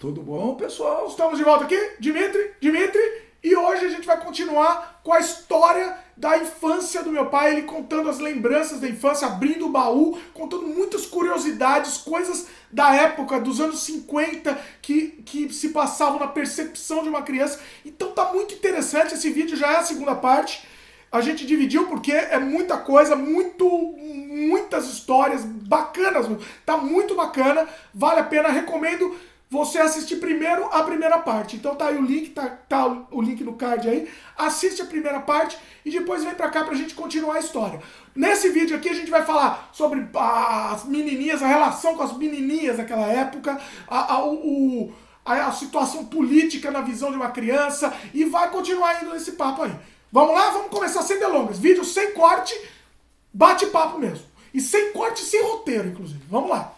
Tudo bom, pessoal? Estamos de volta aqui, Dimitri, e hoje a gente vai continuar com a história da infância do meu pai, ele contando as lembranças da infância, abrindo o baú, contando muitas curiosidades, coisas da época, dos anos 50, que se passavam na percepção de uma criança. Então tá muito interessante, esse vídeo já é a segunda parte. A gente dividiu porque é muita coisa, muitas histórias bacanas, tá muito bacana, vale a pena, recomendo você assistir primeiro a primeira parte. Então tá aí o link, tá o link no card aí, assiste a primeira parte e depois vem pra cá pra gente continuar a história. Nesse vídeo aqui a gente vai falar sobre as menininhas, a relação com as menininhas daquela época, a situação política na visão de uma criança e vai continuar indo nesse papo aí. Vamos lá? Vamos começar sem delongas. Vídeo sem corte, bate-papo mesmo. E sem corte e sem roteiro, inclusive. Vamos lá.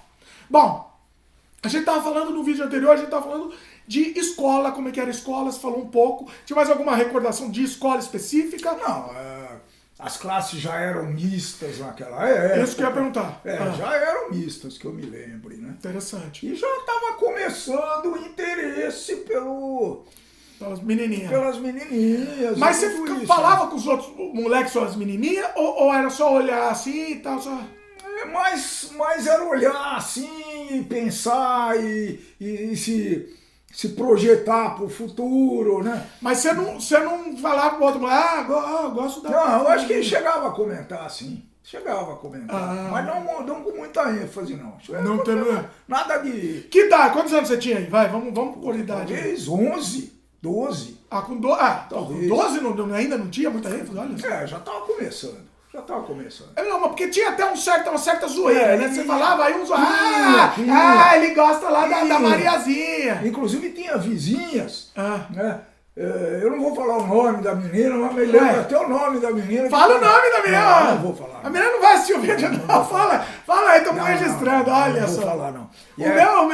Bom, a gente tava falando no vídeo anterior, a gente tava falando de escola, como é que era a escola, você falou um pouco. Tinha mais alguma recordação de escola específica? Não, as classes já eram mistas naquela época. Isso que eu ia perguntar. Já eram mistas, que eu me lembre, né? Interessante. E já estava começando o interesse Pelas menininhas. pelas menininhas. Mas você falava né? com os outros moleques sobre as menininhas ou era só olhar assim e tal? Só... Mas era olhar assim, pensar e se projetar para o futuro, né? Mas você não falava pro outro moleque, eu gosto da... Não, eu acho que chegava a comentar, sim. Chegava a comentar. Mas não com muita ênfase, não. Não teve... Nada de... Que idade? Quantos anos você tinha aí? Vai, vamos por idade. Talvez 11, 12. Com Talvez. 12 ainda não tinha muita ênfase, olha só. Já estava começando. Não, mas porque tinha até uma certa zoeira, né? Você falava aí uns... ele gosta lá da Mariazinha. Inclusive tinha vizinhas, né? Eu não vou falar o nome da menina, mas me lembro até o nome da menina. Fala o nome da menina. Não vou falar. A menina não vai assistir o vídeo, não. Fala aí, estamos registrando, olha só. Não vou falar, não. O meu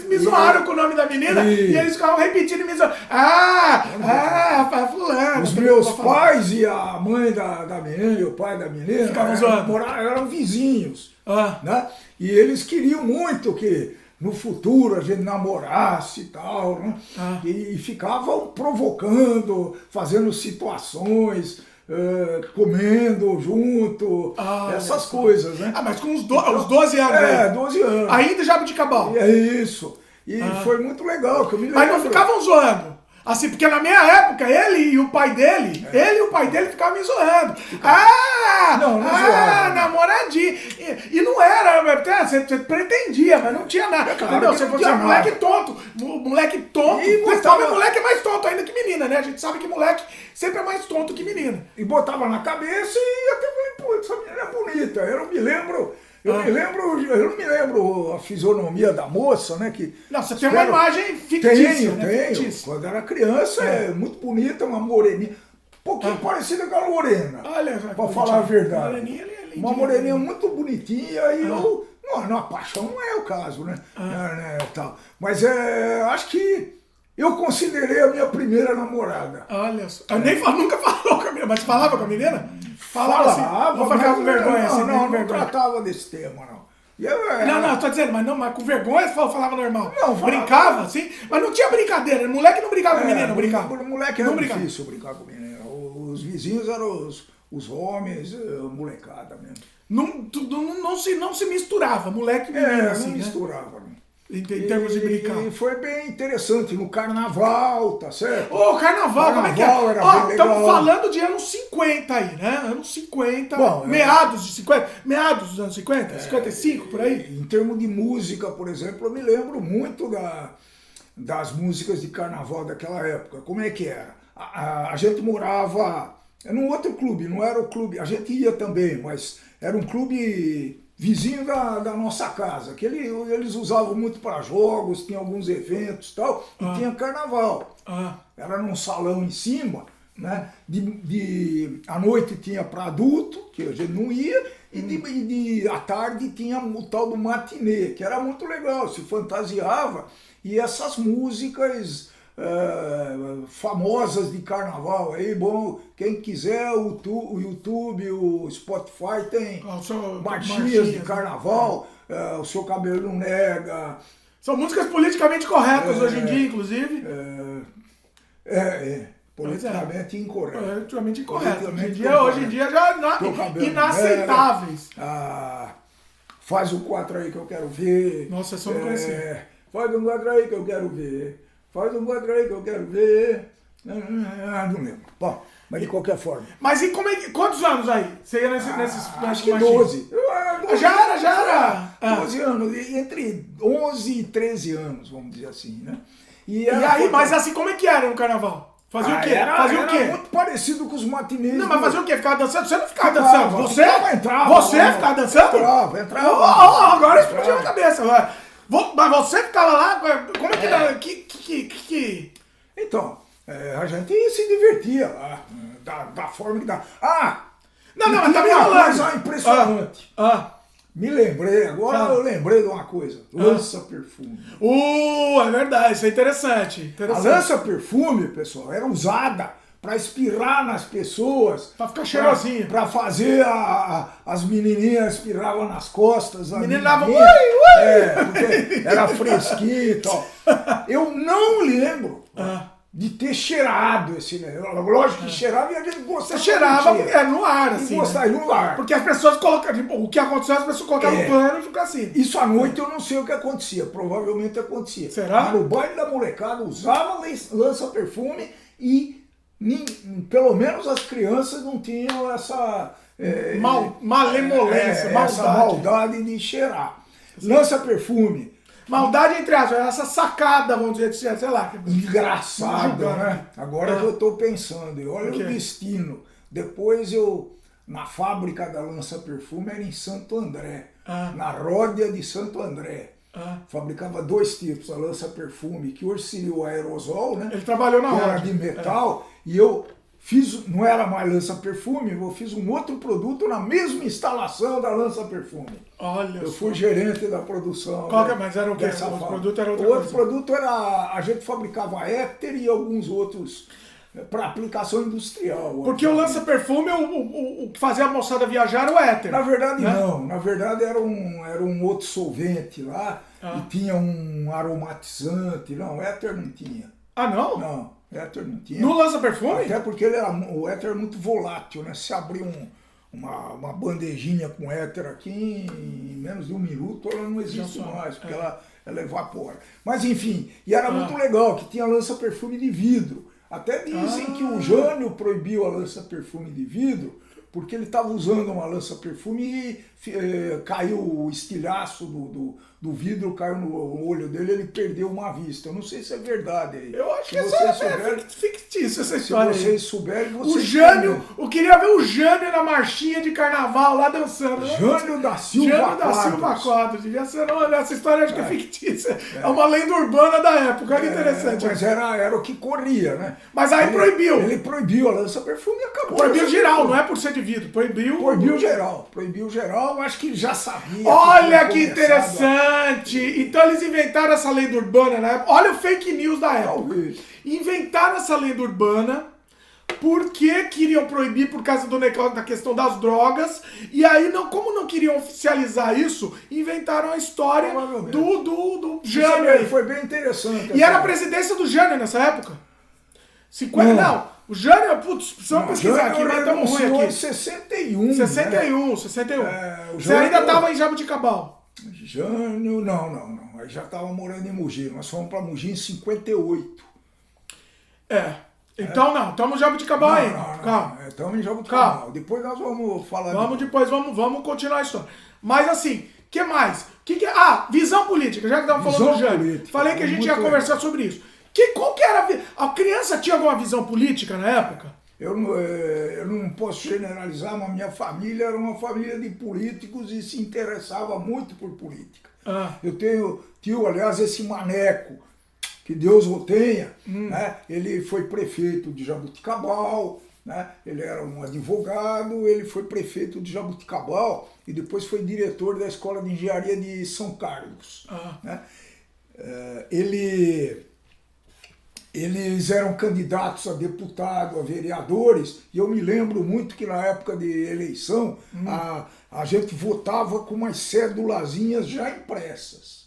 me zoaram com o nome da menina e eles ficavam repetindo e me zoaram. Fulano. Os meus pais e a mãe da menina e o pai da menina ficavam zoando. Eram vizinhos, né? E eles queriam muito que no futuro a gente namorasse e tal, né? E ficavam provocando, fazendo situações, comendo junto, essas coisas, né? Mas com os 12 anos. 12 anos. Ainda Jabuticabal. É isso. E foi muito legal, que eu me lembro. Mas não ficavam zoando. Assim, porque na minha época, ele e o pai dele ficavam me zoando. Não zoavam. Namoradinho. E não era, você pretendia, mas não tinha nada. Claro, Você fosse moleque tonto. Moleque tonto. Principalmente moleque é mais tonto ainda que menina, né? A gente sabe que moleque sempre é mais tonto que menina. E botava na cabeça e até falei, pô, essa menina é bonita. Eu não me lembro a fisionomia da moça, né? Não, você tem uma imagem fictícia, né? Tenho. Quando era criança, muito bonita, uma moreninha. Um pouquinho parecida com a Lorena. Olha, pra falar a verdade. Moreninha, é lindinha, uma moreninha muito bonitinha e eu... Não, a paixão não é o caso, né? Tal. Mas acho que eu considerei a minha primeira namorada. Olha só. Nunca falou com a menina, mas falava com a menina? Falava assim, vou ficar com vergonha assim. Não tratava desse tema, não. Não, tô dizendo, mas com vergonha falava normal. Não, brincava, assim, mas não tinha brincadeira. Moleque não brincava com menina, não brincava. Moleque era difícil brincar com menina. Os vizinhos eram os homens, molecada mesmo. Não se misturava, moleque e menina, assim, não misturava, né? Em termos de brincar. E foi bem interessante no carnaval, tá certo? Carnaval, como é que é? Era bem legal. Estamos falando de anos 50 aí, né? Anos 50, meados de 50, meados dos anos 50, 55, por aí. Em termos de música, por exemplo, eu me lembro muito das músicas de carnaval daquela época. Como é que era? A gente morava num outro clube, não era o clube, a gente ia também, mas era um clube vizinho da nossa casa, que eles usavam muito para jogos, tinha alguns eventos e tal, e tinha carnaval. Era num salão em cima, né? À noite tinha para adulto, que a gente não ia, e à tarde tinha o tal do matinê, que era muito legal, se fantasiava, e essas músicas famosas de carnaval. Aí, bom, quem quiser, o YouTube, o Spotify tem marchinhas de carnaval, O Seu Cabelo Não Nega, São músicas politicamente corretas hoje em dia, inclusive. Politicamente incorreto. Politicamente incorreto. Hoje em dia já inaceitáveis. Faz o 4 aí que eu quero ver. Nossa, essa eu não conhecia. Faz um 4 aí que eu quero ver. Faz um 4 aí que eu quero ver. Não lembro. Bom, mas de qualquer forma. Mas e quantos anos aí? Você ia nesses acho que 12. Já era. 12 anos, entre 11 e 13 anos, vamos dizer assim, né? E aí, mas assim, como é que era no carnaval? Fazia o quê? Fazia o quê? Muito parecido com os matinês. Não, mas fazia o quê? Ficava dançando? Você não ficava dançando. Você ficava dançando? Entrava. Agora explodiu na cabeça. Mas você ficava lá? Como é que era? Então, a gente se divertia lá, da forma que dá. Não, mas tá me falando. Coisa impressionante. Me lembrei, agora eu lembrei de uma coisa. Lança-perfume. É verdade, isso é interessante. A lança-perfume, pessoal, era usada para espirrar nas pessoas. Para ficar cheirosinho. Para fazer as menininhas espirravam nas costas. A menina dava porque era fresquinho e tal. Eu não lembro de ter cheirado esse negócio. Lógico que cheirava e a gente gostava. Você cheirava no ar, assim. Gostava no ar. Porque as pessoas colocavam. O que aconteceu, as pessoas colocavam no pano e ficavam assim. Isso à noite eu não sei o que acontecia. Provavelmente acontecia. Será? Mas no baile da molecada usava lança-perfume e pelo menos as crianças não tinham essa malemolência, essa maldade de cheirar. Lança-perfume. Maldade entre aspas, essa sacada, vamos dizer, sei lá. Engraçado, né? Agora que eu estou pensando, olha o destino. Depois na fábrica da lança-perfume era em Santo André, na Ródia de Santo André. Fabricava 2 tipos, a lança-perfume, que hoje seria o aerosol, né? Ele trabalhou na Ródia. De metal, e eu fiz, não era mais lança-perfume, eu fiz um outro produto na mesma instalação da lança-perfume. Olha, eu fui gerente da produção. Mas era o quê? O produto era outra coisa. O outro produto era, a gente fabricava éter e alguns outros para aplicação industrial. Porque o lança-perfume, o que fazia a moçada viajar era o éter. Na verdade, não. Na verdade, era um outro solvente lá e tinha um aromatizante. Não, éter não tinha. Não? Não, éter não tinha. No lança-perfume? Até porque o éter é muito volátil, né? Se abrir uma bandejinha com éter aqui, em menos de 1 minuto, ela não existe mais, porque ela evapora. Mas enfim, e era muito legal, que tinha lança-perfume de vidro. Até dizem que o Jânio proibiu a lança-perfume de vidro, porque ele estava usando uma lança-perfume e caiu o estilhaço do vidro, caiu no olho dele, ele perdeu uma vista. Eu não sei se é verdade aí. Eu acho que é fictício essa história. Se vocês souberem, o Jânio, eu queria ver o Jânio na marchinha de carnaval lá dançando. Jânio da Silva Quadros. Devia ser, essa história acho que é fictícia. É uma lenda urbana da época, olha que interessante. Mas era o que corria, né? Mas aí proibiu. Ele proibiu a lança-perfume e acabou. Proibiu geral, não é por ser de vidro. Proibiu geral, acho que já sabia. Olha que interessante! Então eles inventaram essa lenda urbana na época. Olha o fake news da época. Talvez. Inventaram essa lenda urbana porque queriam proibir por causa da questão das drogas. E aí, como não queriam oficializar isso, inventaram a história do Jânio. Foi bem interessante. E era a presidência do Jânio nessa época. 50, não. O Jânio, precisamos pesquisar aqui, mas estamos ruim aqui. 61. 61. Você ainda estava em Jaboticabal. Jânio, não. Aí já estava morando em Mogi. Nós fomos para Mogi em 58. Então não, estamos em Jaboticabal ainda. Calma. Estamos em Jaboticabal. Depois nós vamos falar Vamos continuar a história. Mas assim, o que mais? Visão política, já que estamos falando do Jânio. Falei que a gente ia conversar sobre isso. Qual que era a criança tinha alguma visão política na época? Eu não posso generalizar, mas minha família era uma família de políticos e se interessava muito por política. Eu tenho tio, aliás, esse Maneco, que Deus o tenha, né? Ele foi prefeito de Jaboticabal, né? Ele era um advogado, ele foi prefeito de Jaboticabal e depois foi diretor da Escola de Engenharia de São Carlos. Né? Eles eram candidatos a deputado, a vereadores, e eu me lembro muito que na época de eleição a gente votava com umas cédulazinhas já impressas.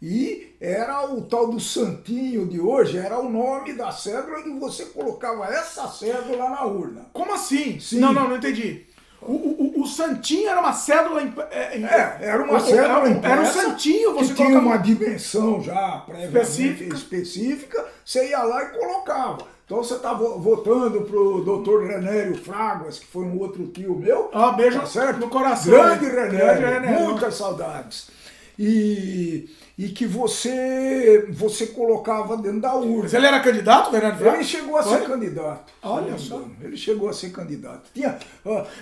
E era o tal do santinho de hoje, era o nome da cédula e você colocava essa cédula na urna. Como assim? Sim. Não entendi. O santinho era uma cédula... Era uma cédula impressa. Era um santinho, você que tinha colocava... uma dimensão já previamente específica, você ia lá e colocava. Então você está votando pro doutor Renério Fraguas, que foi um outro tio meu. Beijo tá certo? no coração. Grande Renério, muitas saudades. E que você colocava dentro da urna. Mas ele era candidato, Renério Fraguas? Ele chegou a ser candidato. Olha só. Ele chegou a ser candidato.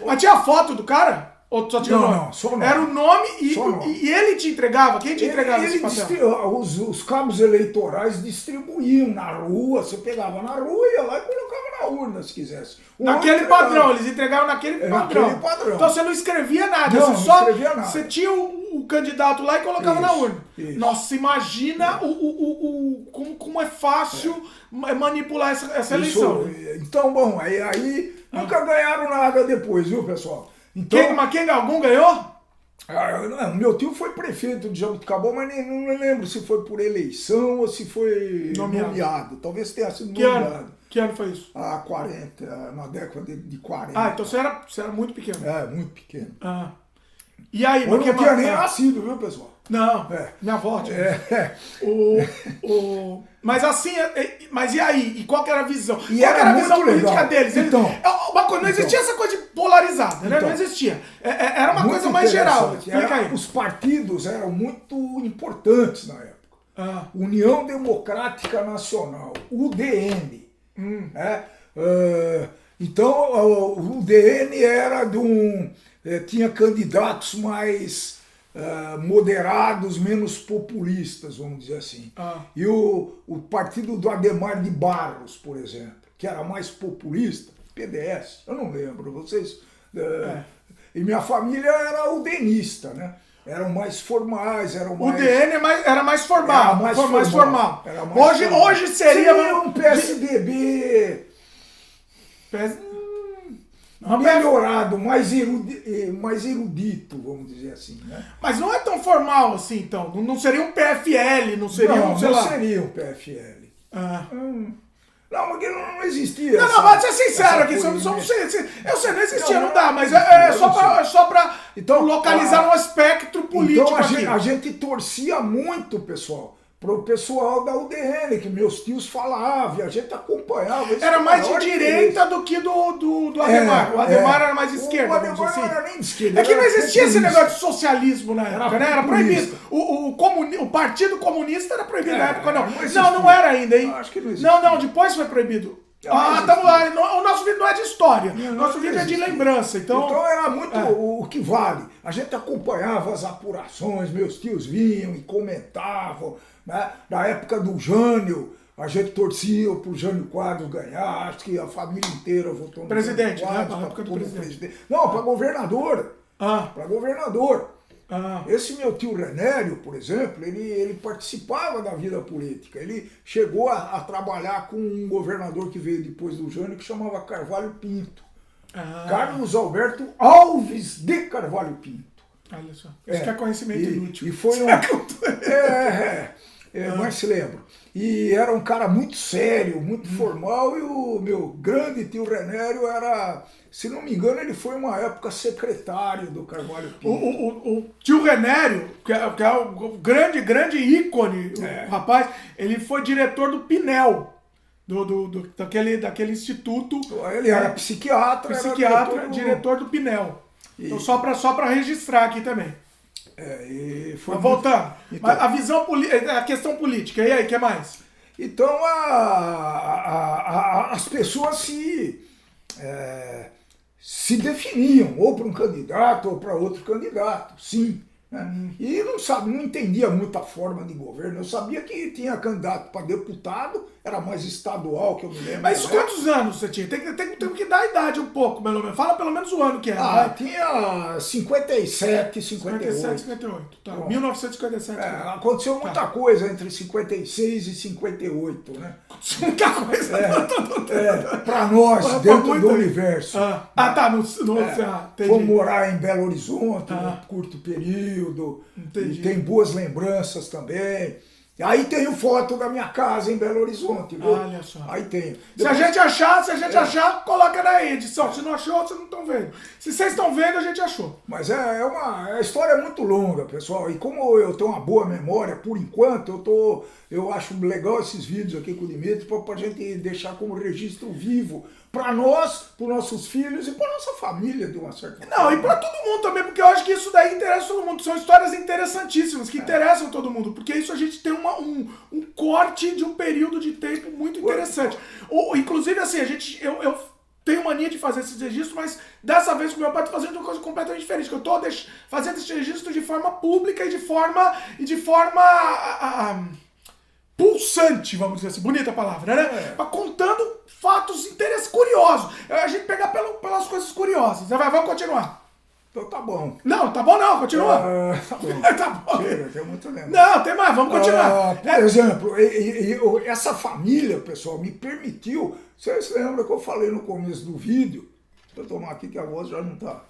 Mas tinha foto do cara? Ou só tinha nome? Não, só nome. Era o nome nome. E ele te entregava? Quem te entregava esse papel? Os cabos eleitorais distribuíam na rua, você pegava na rua, ia lá e colocava na urna, se quisesse. Naquele padrão, eles entregavam naquele padrão. Naquele padrão. Então você não escrevia nada, Não, você não escrevia nada. Você tinha o candidato lá e colocava na urna. Isso. Nossa, imagina como é fácil manipular essa eleição. Então, bom, aí nunca ganharam nada depois, viu, pessoal? Então, Algum ganhou? Meu tio foi prefeito de Jaboticabal, mas não lembro se foi por eleição ou se foi nomeado. Talvez tenha sido nomeado. Que ano foi isso? 40, na década de 40. Então você era muito pequeno. Muito pequeno. E aí, eu não tinha nem nascido, viu, pessoal? Não, minha avó tinha. Mas assim, mas e aí? E qual que era a visão? Qual que era a visão política deles? Não existia essa coisa de polarizada, né? Não existia. Era uma coisa mais geral. Explica aí. Os partidos eram muito importantes na época. União Democrática Nacional, UDN. Então, o UDN era tinha candidatos mais moderados, menos populistas, vamos dizer assim. E o partido do Adhemar de Barros, por exemplo, que era mais populista, PDS, eu não lembro, vocês... E minha família era udenista, né? Eram mais formais, eram mais... O DN era mais formal. Era mais formal. Hoje seria um PSDB... melhorado, mais erudito, vamos dizer assim, né? Mas não é tão formal assim, então. Não seria um PFL, não seria não, um, sei lá. Não seria um PFL. Não, porque não existia. Não, mas ser sincero aqui, eu sei, não existia, não dá, mas é só pra localizar um espectro político então aqui. A gente torcia muito, pessoal, pro pessoal da UDN, que meus tios falavam, e a gente acompanhava. Era mais de direita do que do Adhemar. O Adhemar era mais de esquerda. O Adhemar assim. não era nem de esquerda. É que não existia esse negócio de socialismo na época, né? Era proibido. O Partido Comunista era proibido na época, não. Não era ainda, hein? Acho que não existia. Não, depois foi proibido. O nosso vídeo não é de história, o nosso vídeo é de lembrança. Então era muito o que vale. A gente acompanhava as apurações, meus tios vinham e comentavam. Né? Na época do Jânio, a gente torcia pro Jânio Quadros ganhar, acho que a família inteira votou no presidente, Jânio Quadros, né? Na época do presidente. Não, para governador. Para governador. Ah. Esse meu tio Renério, por exemplo, ele participava da vida política. Ele chegou a trabalhar com um governador que veio depois do Jânio, que chamava Carvalho Pinto. Ah. Carlos Alberto Alves de Carvalho Pinto. Olha só. Isso que é conhecimento inútil. E foi mas se lembra. E era um cara muito sério, muito formal, e o meu grande tio Renério era, se não me engano, ele foi uma época secretário do Carvalho Pinto. O tio Renério, que é o grande ícone, o rapaz, ele foi diretor do Pinel, daquele instituto. Ele era psiquiatra, diretor do Pinel. Então, só para registrar aqui também. Voltando. Então, mas a visão a questão política, e aí, o que mais? Então as pessoas se definiam ou para um candidato ou para outro candidato, sim. Né? E não entendia muito a forma de governo. Eu sabia que tinha candidato para deputado era mais estadual, que eu me lembro. Mas quantos anos você tinha? Tem que dar a idade um pouco, pelo menos. Fala pelo menos o ano que era. Ah, tinha 57, 58. 57, 58. Tá. Bom. 1957. Aconteceu muita coisa entre 56 e 58, né? Muita coisa. Pra nós, Pra dentro muita- do universo. Tá. Entendi. Fomos morar em Belo Horizonte, num curto período. Entendi. E tem boas lembranças também. Aí tenho foto da minha casa em Belo Horizonte, viu? Olha só. Aí tenho. Se a gente achar, coloca na edição. Se não achou, vocês não estão vendo. Se vocês estão vendo, a gente achou. Mas a história é muito longa, pessoal. E como eu tenho uma boa memória, por enquanto, eu acho legal esses vídeos aqui com o Dimitri pra gente deixar como registro vivo para nós, para nossos filhos e para nossa família, de uma certa forma. Não, e pra todo mundo também, porque eu acho que isso daí interessa todo mundo. São histórias interessantíssimas, que interessam todo mundo, porque isso a gente tem um corte de um período de tempo muito interessante. Inclusive, assim, eu tenho mania de fazer esses registros, mas dessa vez o meu pai está fazendo uma coisa completamente diferente, que eu estou fazendo esse registro de forma pública e de forma pulsante, vamos dizer assim, bonita a palavra, né? Contando fatos curiosos. A gente pegar pelas coisas curiosas. Vamos continuar. Então tá bom. Não, tá bom não, continua. Tá bom. Tá bom. Chega, tem muito lembro. Não, tem mais, vamos continuar. Por exemplo, essa família, pessoal, me permitiu. Vocês lembram que eu falei no começo do vídeo? Deixa eu tomar aqui que a voz já não tá.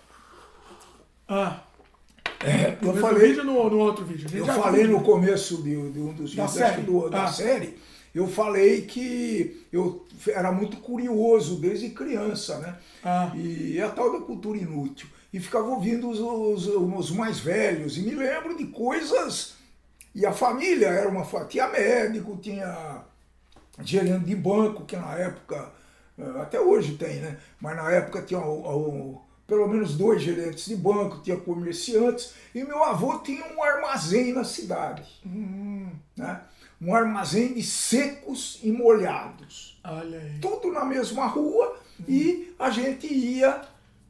Eu falei vídeo no outro vídeo. Eu falei no começo de um dos vídeos da série. Eu falei que eu era muito curioso desde criança, né? E a tal da cultura inútil. E ficava ouvindo os mais velhos. E me lembro de coisas. E a família era tinha médico, tinha gerente de banco, que na época, até hoje tem, né? Mas na época tinha pelo menos 2 gerentes de banco, tinha comerciantes. E meu avô tinha um armazém na cidade. Né? Um armazém de secos e molhados. Olha aí. Tudo na mesma rua e a gente ia.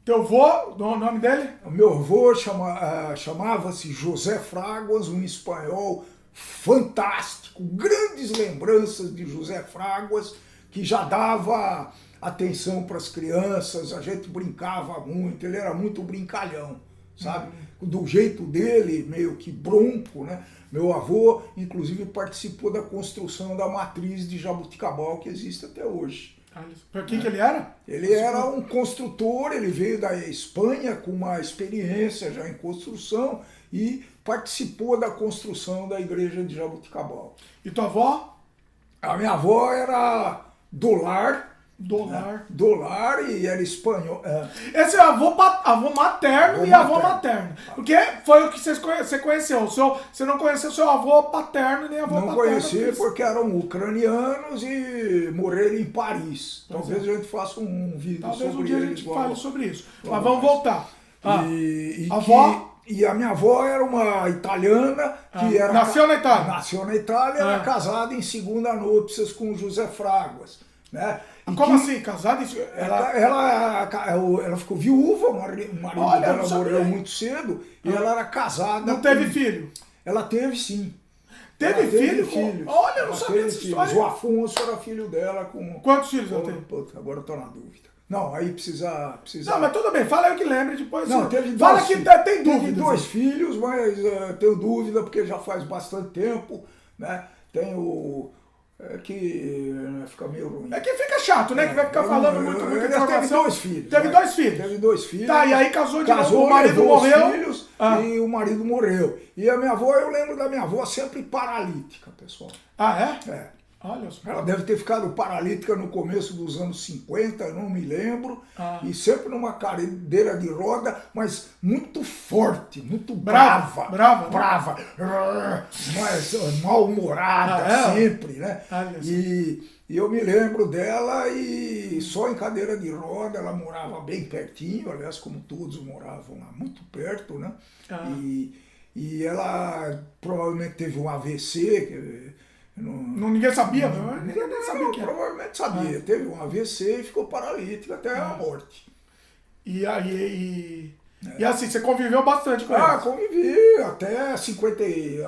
Teu avô, o nome dele? O meu avô chamava-se José Fraguas, um espanhol fantástico, grandes lembranças de José Fraguas, que já dava atenção para as crianças, a gente brincava muito, ele era muito brincalhão, sabe? Do jeito dele, meio que bronco, né? Meu avô, inclusive, participou da construção da matriz de Jabuticabal, que existe até hoje. Para quem que ele era? Ele era um construtor, ele veio da Espanha com uma experiência já em construção e participou da construção da igreja de Jabuticabal. E tua avó? A minha avó era do lar. Do lar e era espanhol. Esse é avô materno e avô materno. Porque foi o que você conheceu. Você não conheceu seu avô paterno nem avô paterno. Não conheci porque eram ucranianos e morreram em Paris. Talvez a gente faça um vídeo sobre isso. Talvez um dia a gente fale sobre isso. Mas vamos voltar. E a minha avó era uma italiana que era... Nasceu na Itália. Nasceu na Itália, era casada em segunda núpcias com José Fraguas. Né? Como assim? Casada? Ela ficou viúva, o marido dela morreu muito cedo, e ela era casada. Não teve filho? Ela teve sim. Teve filho? Olha, eu não sabia dessa história. O Afonso era filho dela com... Quantos filhos ela teve? Agora eu tô na dúvida. Não, aí precisa... Não, mas tudo bem, fala aí o que lembre depois. Não, teve fala que tem dúvida. Teve 2 filhos, mas tenho dúvida porque já faz bastante tempo, né? Tenho... que fica meio ruim. É que fica chato, né? Que vai ficar falando muito informação. Teve 2 filhos. Teve 2 filhos? Teve 2 filhos. Tá, e aí casou de novo, o marido morreu. Os filhos, e o marido morreu. E a minha avó, eu lembro da minha avó sempre paralítica, pessoal. É? Olha só. Ela deve ter ficado paralítica no começo dos anos 50, eu não me lembro. E sempre numa cadeira de roda, mas muito forte, muito brava. Brava. Mas mal-humorada sempre, né? E eu me lembro dela e só em cadeira de roda, ela morava bem pertinho, aliás, como todos moravam lá muito perto, né? E ela provavelmente teve um AVC, ninguém sabia, ninguém sabia o que era. Provavelmente sabia. Teve um AVC e ficou paralítica até a morte. E aí... E assim, você conviveu bastante com Ah, eles. convivi até 50.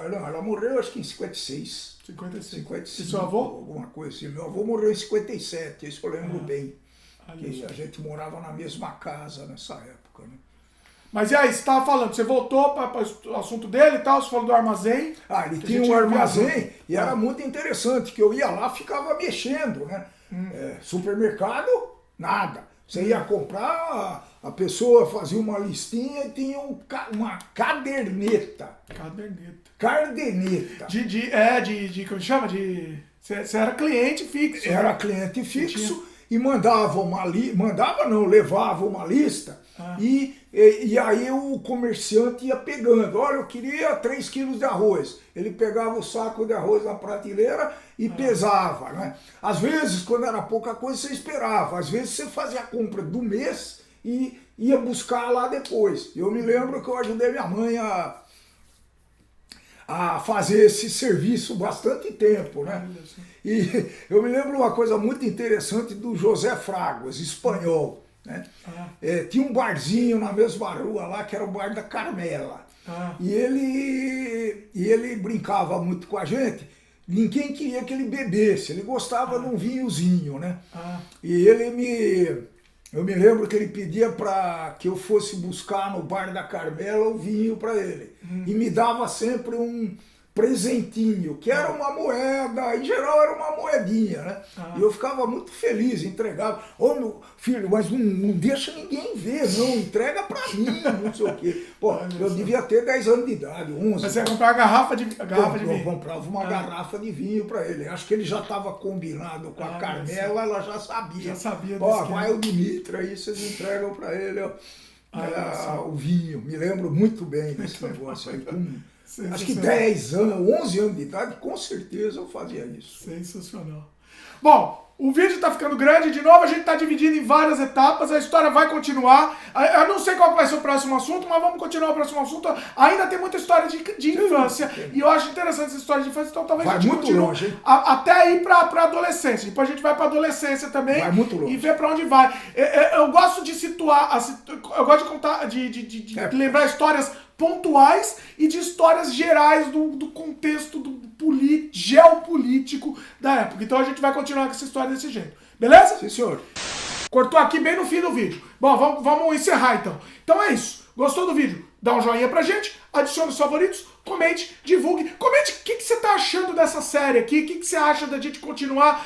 Não, ela morreu acho que em 56. 55. 55, E seu avô? alguma coisa assim. Meu avô morreu em 57, isso eu lembro bem. Ali, Que a gente morava na mesma casa nessa época, né? Mas e aí, você estava falando, você voltou para o assunto dele e tal, você falou do armazém. Ah, ele Que a tinha gente um viajou. armazém e era muito interessante, que eu ia lá ficava mexendo, né? Supermercado, nada. Você ia comprar, a pessoa fazia uma listinha e tinha uma caderneta. Caderneta. Como chama? Você era cliente fixo. Era cliente fixo e mandava levava uma lista e aí o comerciante ia pegando. Olha, eu queria 3 quilos de arroz. Ele pegava o saco de arroz na prateleira e pesava, né? Às vezes, quando era pouca coisa, você esperava. Às vezes você fazia a compra do mês e ia buscar lá depois. Eu me lembro que eu ajudei minha mãe a fazer esse serviço bastante tempo, né? E eu me lembro uma coisa muito interessante do José Fraguas, espanhol, né? Tinha um barzinho na mesma rua lá, que era o bar da Carmela. E ele brincava muito com a gente. Ninguém queria que ele bebesse, ele gostava de um vinhozinho, né? E eu me lembro que ele pedia para que eu fosse buscar no bar da Carmela o vinho para ele. E me dava sempre um presentinho, que era uma moeda, em geral era uma moedinha, né? E eu ficava muito feliz, entregava. Ô, meu filho, mas não deixa ninguém ver, não, entrega para mim, não sei o quê. Pô, eu devia ter 10 anos de idade, 11. Mas você ia comprar uma garrafa de vinho? Eu comprava uma garrafa de vinho para ele. Acho que ele já estava combinado com a Carmela, ela já sabia. Já sabia. Ó, vai o Dimitri aí, vocês entregam para ele, ó, o vinho. Me lembro muito bem desse negócio aí. Acho que 10 anos, 11 anos de idade, com certeza eu fazia isso. Sensacional. Bom, o vídeo tá ficando grande, de novo a gente tá dividindo em várias etapas, a história vai continuar. Eu não sei qual vai ser o próximo assunto, mas vamos continuar o próximo assunto. Ainda tem muita história de infância, e eu acho interessante essa história de infância, então talvez vai a gente muito continue longe, hein? Até ir pra adolescência. Depois a gente vai pra adolescência também. Vai muito longe. E ver pra onde vai. Eu gosto de situar, eu gosto de contar, de lembrar histórias pontuais e de histórias gerais do contexto geopolítico da época. Então a gente vai continuar com essa história desse jeito. Beleza? Sim, senhor. Cortou aqui bem no fim do vídeo. Bom, vamos encerrar então. Então é isso. Gostou do vídeo? Dá um joinha pra gente, adicione os favoritos, comente, divulgue. Comente o que você tá achando dessa série aqui, o que você acha da gente continuar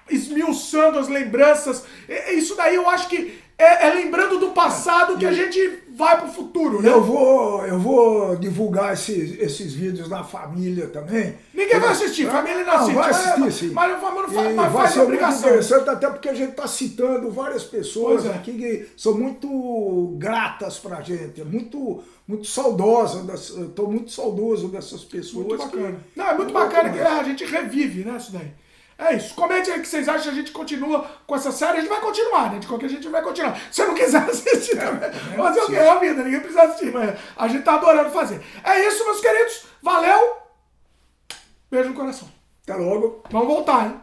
esmiuçando as lembranças. Isso daí eu acho que é lembrando do passado que a gente vai pro futuro, né? Eu vou divulgar esses vídeos na família também. Ninguém vai assistir, família não assiste. Vai assistir, sim. Mas vai faz ser muito obrigação. interessante, até porque a gente está citando várias pessoas Pois é. aqui que são muito gratas pra gente, muito saudosas. Estou muito saudoso dessas pessoas. Muito bacana. Não, é muito bacana que a gente revive, né, isso daí. É isso. Comente aí o que vocês acham. A gente continua com essa série. A gente vai continuar, né? De qualquer jeito a gente vai continuar. Se você não quiser assistir também, fazer o que? É a vida. Ninguém precisa assistir, mas a gente tá adorando fazer. É isso, meus queridos. Valeu. Beijo no coração. Até logo. Vamos voltar, hein?